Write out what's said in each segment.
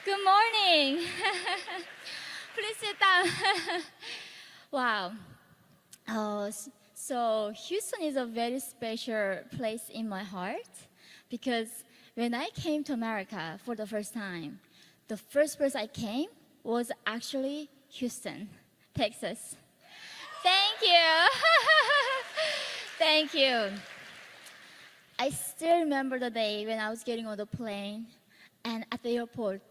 Good morning. Please sit down. Wow. So Houston is a very special place in my heart because when I came to America for the first time, the first place I came was actually Houston, Texas. Thank you. Thank you. I still remember the day when I was getting on the plane and at the airport,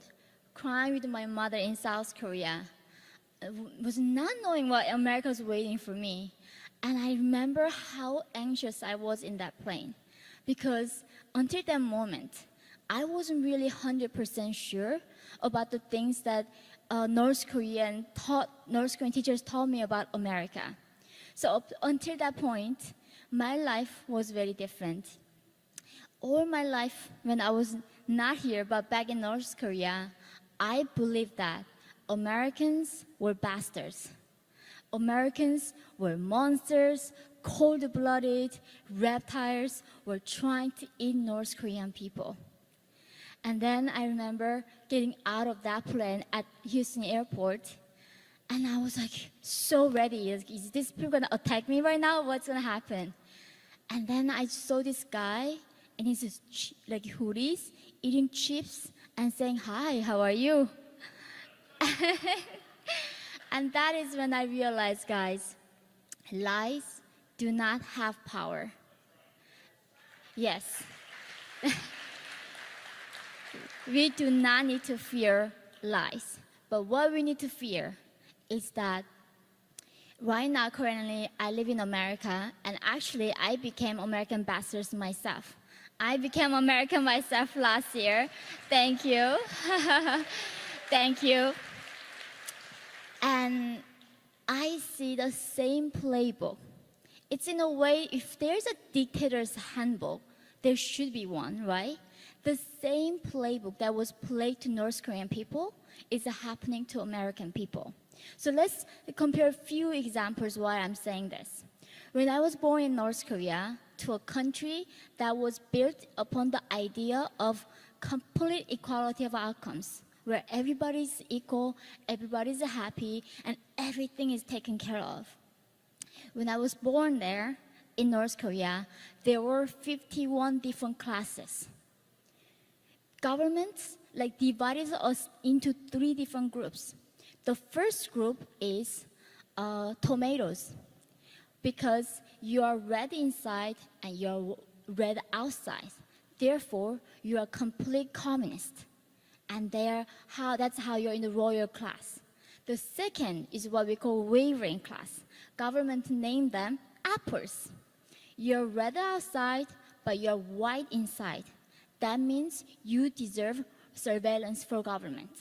crying with my mother in South Korea. I was not knowing what America was waiting for me. And I remember how anxious I was in that plane. Because until that moment, I wasn't really 100% sure about the things that North Korean teachers taught me about America. So up until that point, my life was very different. All my life, when I was not here, but back in North Korea, I believed that Americans were bastards. Americans were monsters, cold-blooded, reptiles, were trying to eat North Korean people. And then I remember getting out of that plane at Houston airport, and I was like so ready. Is this people gonna attack me right now? What's gonna happen? And then I saw this guy in his like hoodies, eating chips and saying, "Hi, how are you?" And that is when I realized, guys, lies do not have power. Yes. We do not need to fear lies. But what we need to fear is that right now, currently, I live in America, and actually, I became American ambassador myself. I became American myself last year. Thank you. Thank you. And I see the same playbook. It's in a way, if there's a dictator's handbook, there should be one, right? The same playbook that was played to North Korean people is happening to American people. So let's compare a few examples why I'm saying this. When I was born in North Korea, to a country that was built upon the idea of complete equality of outcomes, where everybody's equal, everybody's happy, and everything is taken care of. When I was born there, in North Korea, there were 51 different classes. Governments divided us into 3 different groups. The first group is tomatoes, because you are red inside and you are red outside. Therefore, you are complete communist. And that's how you're in the royal class. The second is what we call wavering class. Government named them apples. You're red outside, but you're white inside. That means you deserve surveillance for government.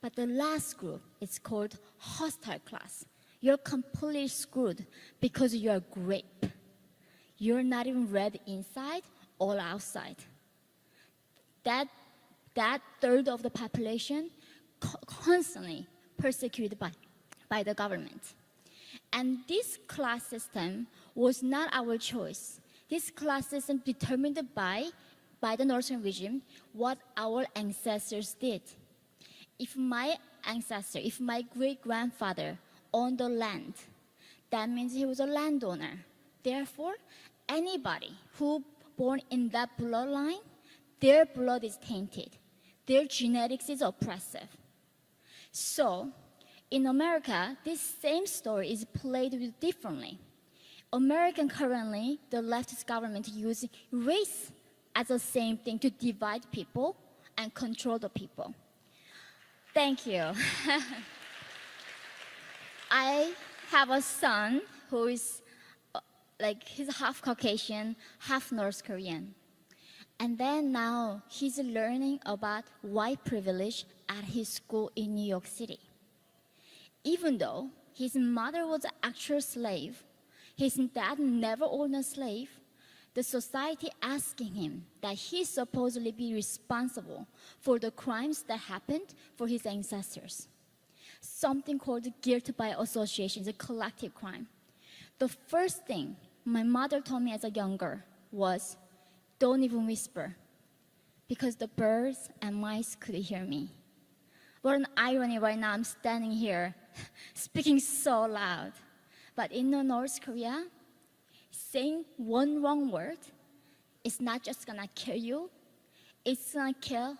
But the last group is called hostile class. You're completely screwed because you're a grape. You're not even red inside or outside. That third of the population constantly persecuted by the government. And this class system was not our choice. This class system determined by the Northern regime what our ancestors did. If my great-grandfather owned the land, that means he was a landowner. Therefore, anybody who born in that bloodline, their blood is tainted. Their genetics is oppressive. So, in America, this same story is played with differently. American currently, the leftist government uses race as the same thing to divide people and control the people. Thank you. I have a son who is he's half Caucasian, half North Korean. And then now he's learning about white privilege at his school in New York City. Even though his mother was an actual slave, his dad never owned a slave, the society asking him that he supposedly be responsible for the crimes that happened for his ancestors. Something called guilt by association, is a collective crime. The first thing my mother told me as a young girl was, don't even whisper, because the birds and mice could hear me. What an irony right now, I'm standing here speaking so loud. But in North Korea, saying one wrong word is not just gonna kill you, it's gonna kill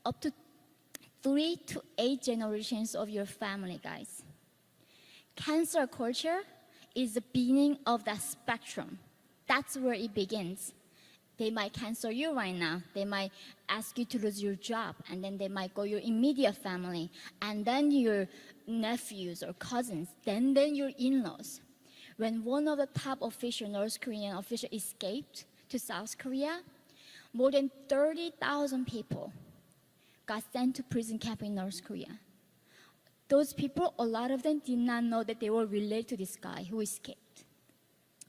up to 3 to 8 generations of your family, guys. Cancel culture is the beginning of that spectrum. That's where it begins. They might cancel you right now. They might ask you to lose your job, and then they might go your immediate family, and then your nephews or cousins, then your in-laws. When one of the top North Korean officials escaped to South Korea, more than 30,000 people got sent to prison camp in North Korea. Those people, a lot of them did not know that they were related to this guy who escaped.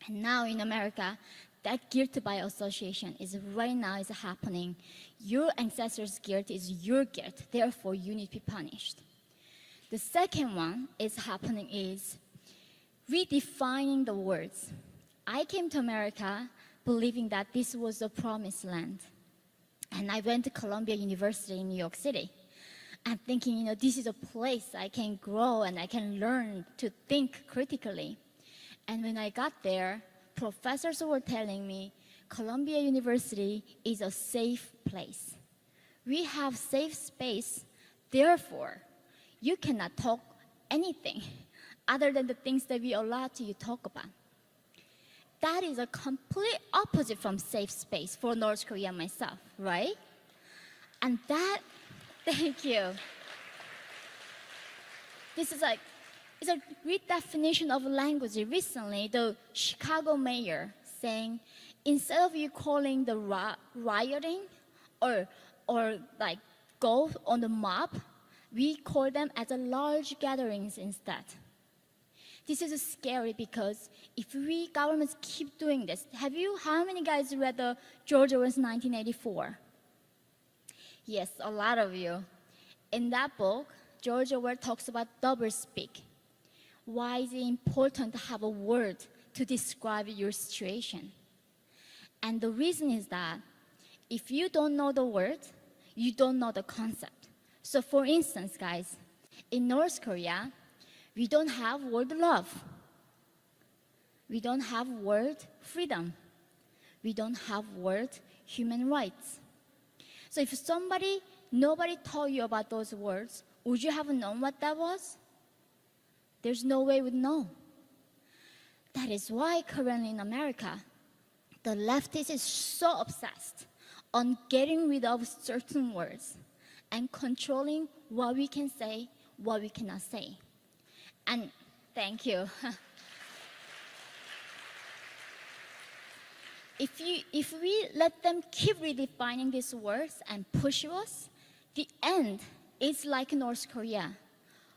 And now in America, that guilt by association is right now is happening. Your ancestors' guilt is your guilt, therefore you need to be punished. The second one is happening is redefining the words. I came to America believing that this was the promised land. And I went to Columbia University in New York City. And thinking, this is a place I can grow and I can learn to think critically. And when I got there, professors were telling me, Columbia University is a safe place. We have safe space, therefore, you cannot talk anything other than the things that we allow you to talk about. That is a complete opposite from safe space for North Korea myself, right? And that, thank you. This is it's a redefinition of language. Recently, the Chicago mayor saying, instead of you calling the rioting or go on the mob, we call them as a large gatherings instead. This is scary because if we governments keep doing this, how many guys read the George Orwell's 1984? Yes, a lot of you. In that book, George Orwell talks about doublespeak. Why is it important to have a word to describe your situation? And the reason is that if you don't know the word, you don't know the concept. So for instance, guys, in North Korea, we don't have word love. We don't have word freedom. We don't have word human rights. So if nobody told you about those words, would you have known what that was? There's no way we'd know. That is why currently in America, the leftists is so obsessed on getting rid of certain words and controlling what we can say, what we cannot say. And thank you. If we let them keep redefining these words and push us, the end is like North Korea.